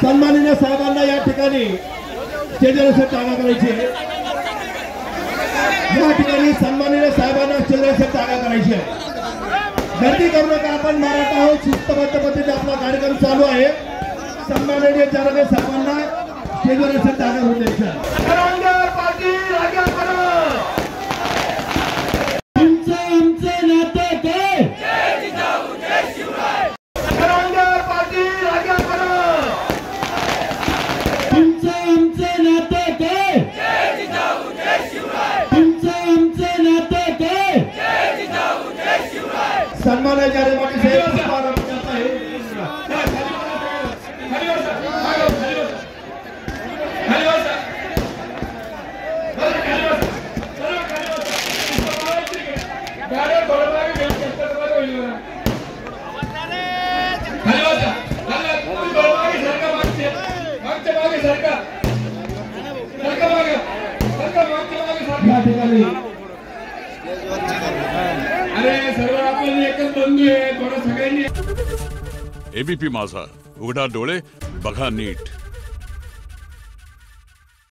सन्माननीय साहेबांना या ठिकाणी स्टेजवर जागा करायची आहे। या ठिकाणी सन्माननीय साहेबांना स्टेजवर जागा करायची आहे। गर्दी करू नका, आपण मराठा आहोत, शिस्तबद्ध पद्धतीने आपला कार्यक्रम चालू आहे। सन्माननीय जरांगे साहेबांना स्टेजवर जागा होऊ द्यायची आहे। सन्मान जानेवाली से प्रारंभ करता है। एबीपी माझा, उघडा डोळे बघा नीट।